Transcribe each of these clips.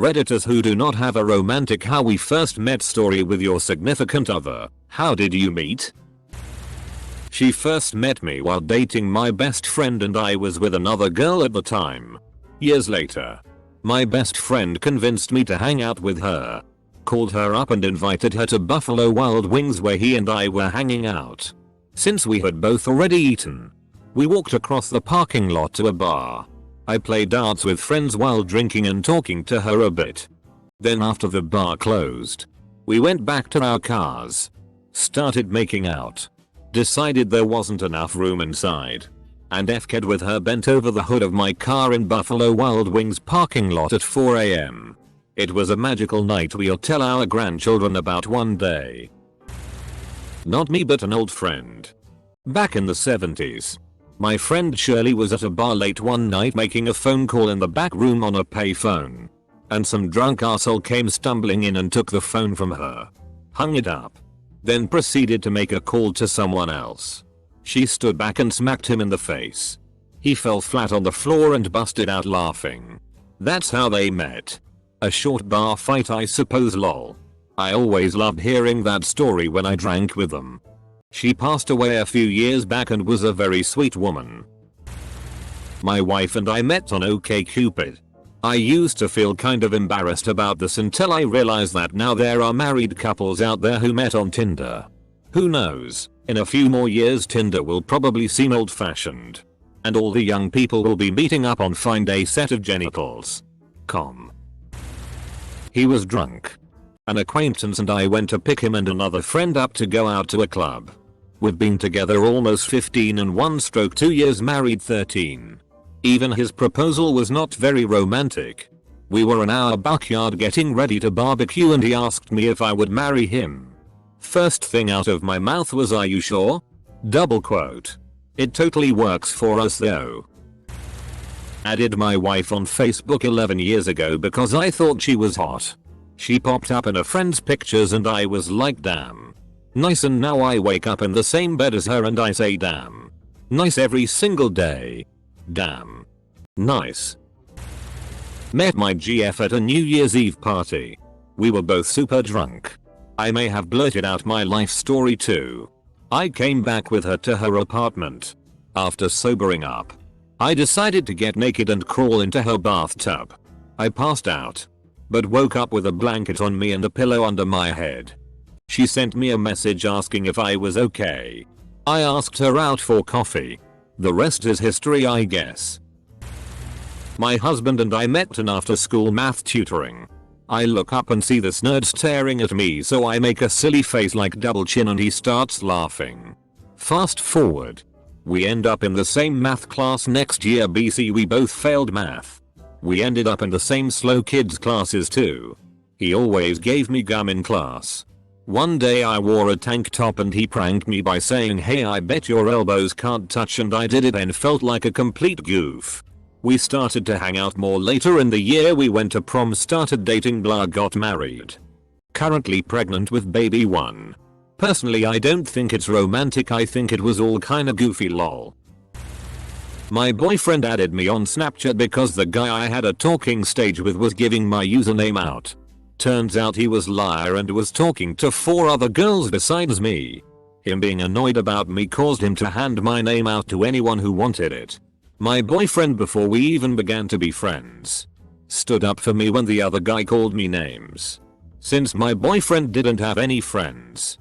Redditors who do not have a romantic how we first met story with your significant other. How did you meet? She first met me while dating my best friend and I was with another girl at the time. Years later, my best friend convinced me to hang out with her. Called her up and invited her to Buffalo Wild Wings where he and I were hanging out. Since we had both already eaten, we walked across the parking lot to a bar. I played darts with friends while drinking and talking to her a bit. Then after the bar closed, we went back to our cars. Started making out. Decided there wasn't enough room inside. And F-ked with her bent over the hood of my car in Buffalo Wild Wings parking lot at 4 AM. It was a magical night we'll tell our grandchildren about one day. Not me but an old friend. Back in the 70s. My friend Shirley was at a bar late one night making a phone call in the back room on a payphone. And some drunk arsehole came stumbling in and took the phone from her. Hung it up. Then proceeded to make a call to someone else. She stood back and smacked him in the face. He fell flat on the floor and busted out laughing. That's how they met. A short bar fight I suppose lol. I always loved hearing that story when I drank with them. She passed away a few years back and was a very sweet woman. My wife and I met on OkCupid. I used to feel kind of embarrassed about this until I realized that now there are married couples out there who met on Tinder. Who knows, in a few more years Tinder will probably seem old fashioned. And all the young people will be meeting up on Find a Set of Genitals. He was drunk. An acquaintance and I went to pick him and another friend up to go out to a club. We've been together almost 15 and 1/2 years married 13. Even his proposal was not very romantic. We were in our backyard getting ready to barbecue and he asked me if I would marry him. First thing out of my mouth was "Are you sure?" Double quote. It totally works for us though. Added my wife on Facebook 11 years ago because I thought she was hot. She popped up in a friend's pictures and I was like damn. Nice, and now I wake up in the same bed as her and I say damn. Nice every single day. Damn. Nice. Met my GF at a New Year's Eve party. We were both super drunk. I may have blurted out my life story too. I came back with her to her apartment. After sobering up, I decided to get naked and crawl into her bathtub. I passed out, but woke up with a blanket on me and a pillow under my head. She sent me a message asking if I was okay. I asked her out for coffee. The rest is history, I guess. My husband and I met in after-school math tutoring. I look up and see this nerd staring at me, so I make a silly face like double chin and he starts laughing. Fast forward. We end up in the same math class next year BC. We both failed math. We ended up in the same slow kids classes too. He always gave me gum in class. One day I wore a tank top and he pranked me by saying, "Hey, I bet your elbows can't touch," and I did it and felt like a complete goof. We started to hang out more later in the year. We went to prom, started dating, blah, got married. Currently pregnant with baby 1. Personally, I don't think it's romantic. I think it was all kinda goofy lol. My boyfriend added me on Snapchat because the guy I had a talking stage with was giving my username out. Turns out he was a liar and was talking to 4 other girls besides me. Him being annoyed about me caused him to hand my name out to anyone who wanted it. My boyfriend, before we even began to be friends, stood up for me when the other guy called me names. Since my boyfriend didn't have any friends,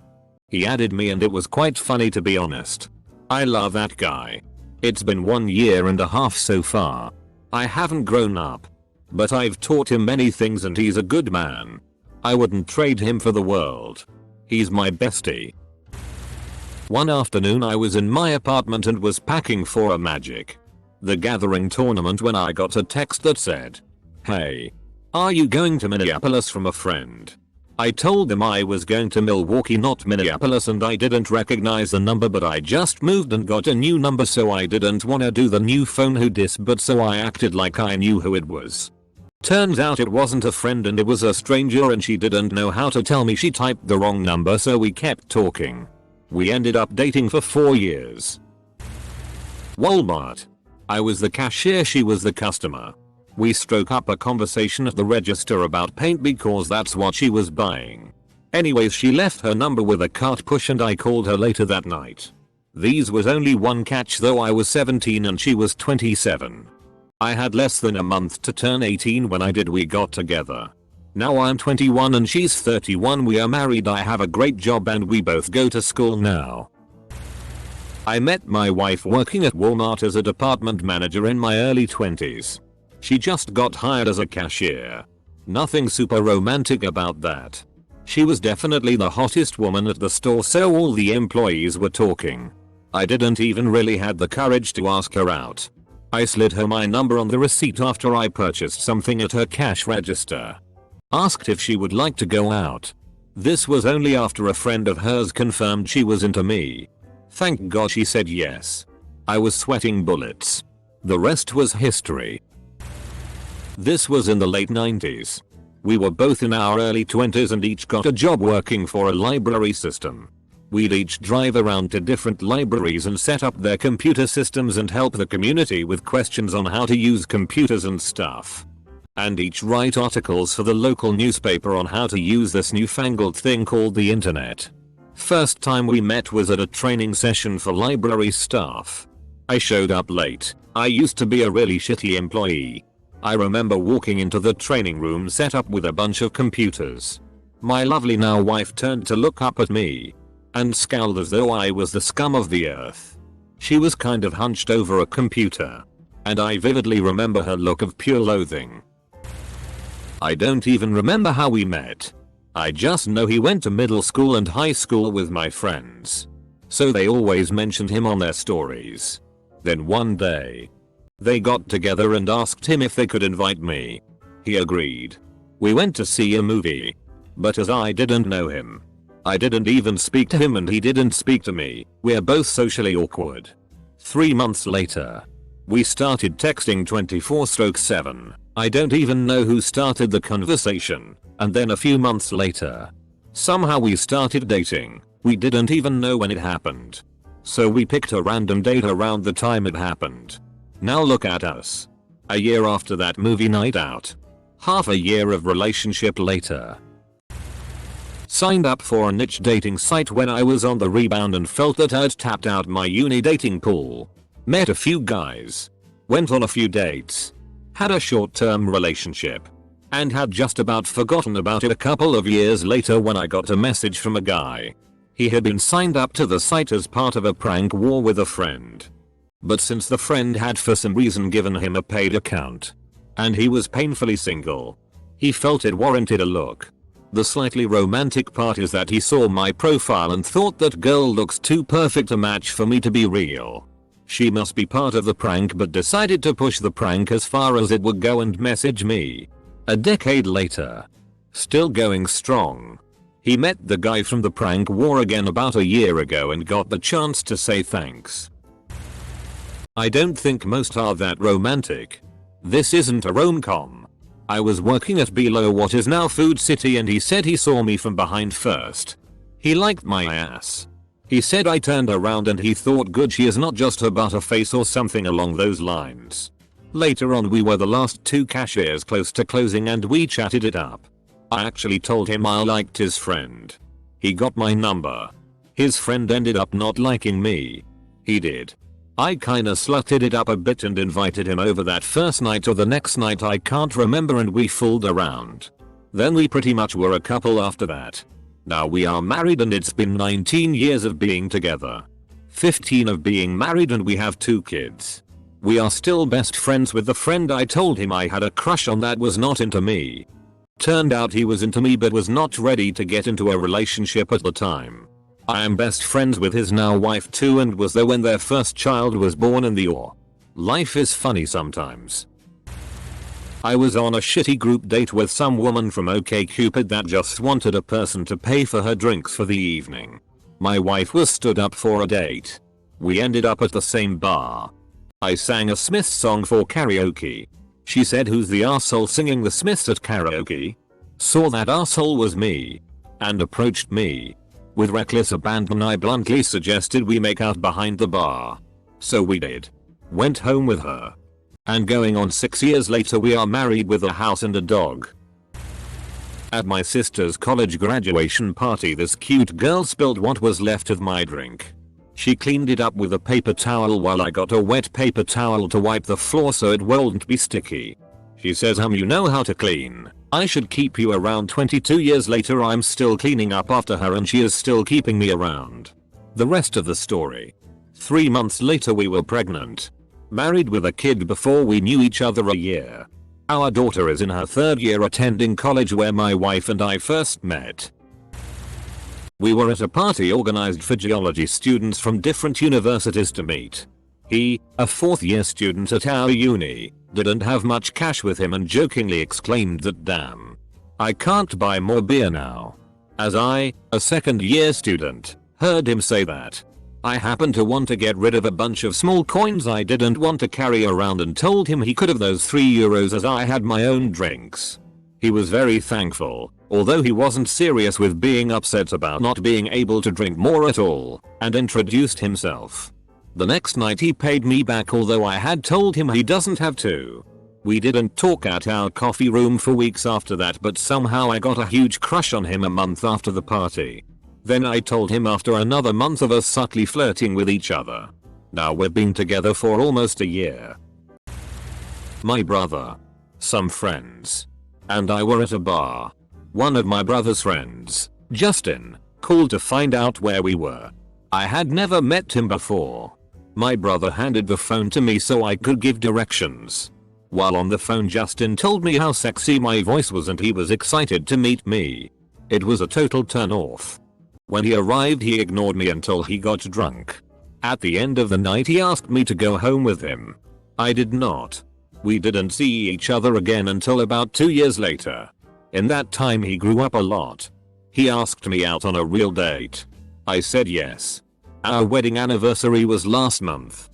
he added me and it was quite funny, to be honest. I love that guy. It's been 1.5 years so far. I haven't grown up, but I've taught him many things and he's a good man. I wouldn't trade him for the world. He's my bestie. One afternoon I was in my apartment and was packing for a Magic the Gathering tournament when I got a text that said, "Hey, are you going to Minneapolis?" from a friend. I told them I was going to Milwaukee, not Minneapolis, and I didn't recognize the number, but I just moved and got a new number, so I didn't wanna do the new phone who dis, but so I acted like I knew who it was. Turns out it wasn't a friend and it was a stranger, and she didn't know how to tell me she typed the wrong number, so we kept talking. We ended up dating for 4 years. Walmart. I was the cashier, she was the customer. We struck up a conversation at the register about paint because that's what she was buying. Anyways, she left her number with a cart push and I called her later that night. These was only one catch though. I was 17 and she was 27. I had less than a month to turn 18 when we got together. Now I'm 21 and she's 31. We are married. I have a great job and we both go to school now. I met my wife working at Walmart as a department manager in my early 20s. She just got hired as a cashier. Nothing super romantic about that. She was definitely the hottest woman at the store, so all the employees were talking. I didn't even really had the courage to ask her out. I slid her my number on the receipt after I purchased something at her cash register. Asked if she would like to go out. This was only after a friend of hers confirmed she was into me. Thank God she said yes. I was sweating bullets. The rest was history. This was in the late 90s. We were both in our early 20s and each got a job working for a library system. We'd each drive around to different libraries and set up their computer systems and help the community with questions on how to use computers and stuff. And each write articles for the local newspaper on how to use this newfangled thing called the internet. First time we met was at a training session for library staff. I showed up late. I used to be a really shitty employee. I remember walking into the training room set up with a bunch of computers. My lovely now wife turned to look up at me and scowled as though I was the scum of the earth. She was kind of hunched over a computer, and I vividly remember her look of pure loathing. I don't even remember how we met. I just know he went to middle school and high school with my friends, so they always mentioned him on their stories. Then one day, they got together and asked him if they could invite me. He agreed. We went to see a movie. But as I didn't know him, I didn't even speak to him and he didn't speak to me. We're both socially awkward. 3 months later, we started texting 24/7. I don't even know who started the conversation. And then a few months later, somehow we started dating. We didn't even know when it happened. So we picked a random date around the time it happened. Now look at us. A year after that movie night out. Half a year of relationship later. Signed up for a niche dating site when I was on the rebound and felt that I'd tapped out my uni dating pool. Met a few guys. Went on a few dates. Had a short-term relationship. And had just about forgotten about it a couple of years later when I got a message from a guy. He had been signed up to the site as part of a prank war with a friend. But since the friend had for some reason given him a paid account, and he was painfully single, he felt it warranted a look. The slightly romantic part is that he saw my profile and thought that girl looks too perfect a match for me to be real. She must be part of the prank but decided to push the prank as far as it would go and message me. A decade later, still going strong. He met the guy from the prank war again about a year ago and got the chance to say thanks. I don't think most are that romantic. This isn't a rom-com. I was working at below what is now Food City and he said he saw me from behind first. He liked my ass. He said I turned around and he thought good she is not just her butterface or something along those lines. Later on we were the last two cashiers close to closing and we chatted it up. I actually told him I liked his friend. He got my number. His friend ended up not liking me. He did. I kinda slutted it up a bit and invited him over that first night or the next night I can't remember and we fooled around. Then we pretty much were a couple after that. Now we are married and it's been 19 years of being together. 15 of being married and we have 2 kids. We are still best friends with the friend I told him I had a crush on that was not into me. Turned out he was into me but was not ready to get into a relationship at the time. I am best friends with his now wife too and was there when their first child was born in the OR. Life is funny sometimes. I was on a shitty group date with some woman from OkCupid that just wanted a person to pay for her drinks for the evening. My wife was stood up for a date. We ended up at the same bar. I sang a Smiths song for karaoke. She said who's the arsehole singing the Smiths at karaoke? Saw that arsehole was me. And approached me. With reckless abandon I bluntly suggested we make out behind the bar. So we did. Went home with her. And going on 6 years later we are married with a house and a dog. At my sister's college graduation party this cute girl spilled what was left of my drink. She cleaned it up with a paper towel while I got a wet paper towel to wipe the floor so it wouldn't be sticky. She says you know how to clean. I should keep you around. 22 years later I'm still cleaning up after her and she is still keeping me around. The rest of the story. 3 months later we were pregnant. Married with a kid before we knew each other a year. Our daughter is in her 3rd year attending college where my wife and I first met. We were at a party organized for geology students from different universities to meet. He, a 4th year student at our uni, didn't have much cash with him and jokingly exclaimed that damn, I can't buy more beer now. As I, a 2nd year student, heard him say that, I happened to want to get rid of a bunch of small coins I didn't want to carry around and told him he could have those €3 as I had my own drinks. He was very thankful, although he wasn't serious with being upset about not being able to drink more at all, and introduced himself. The next night he paid me back although I had told him he doesn't have to. We didn't talk at our coffee room for weeks after that but somehow I got a huge crush on him a month after the party. Then I told him after another month of us subtly flirting with each other. Now we've been together for almost a year. My brother, some friends, and I were at a bar. One of my brother's friends, Justin, called to find out where we were. I had never met him before. My brother handed the phone to me so I could give directions. While on the phone Justin told me how sexy my voice was and he was excited to meet me. It was a total turn off. When he arrived he ignored me until he got drunk. At the end of the night he asked me to go home with him. I did not. We didn't see each other again until about 2 years later. In that time he grew up a lot. He asked me out on a real date. I said yes. Our wedding anniversary was last month.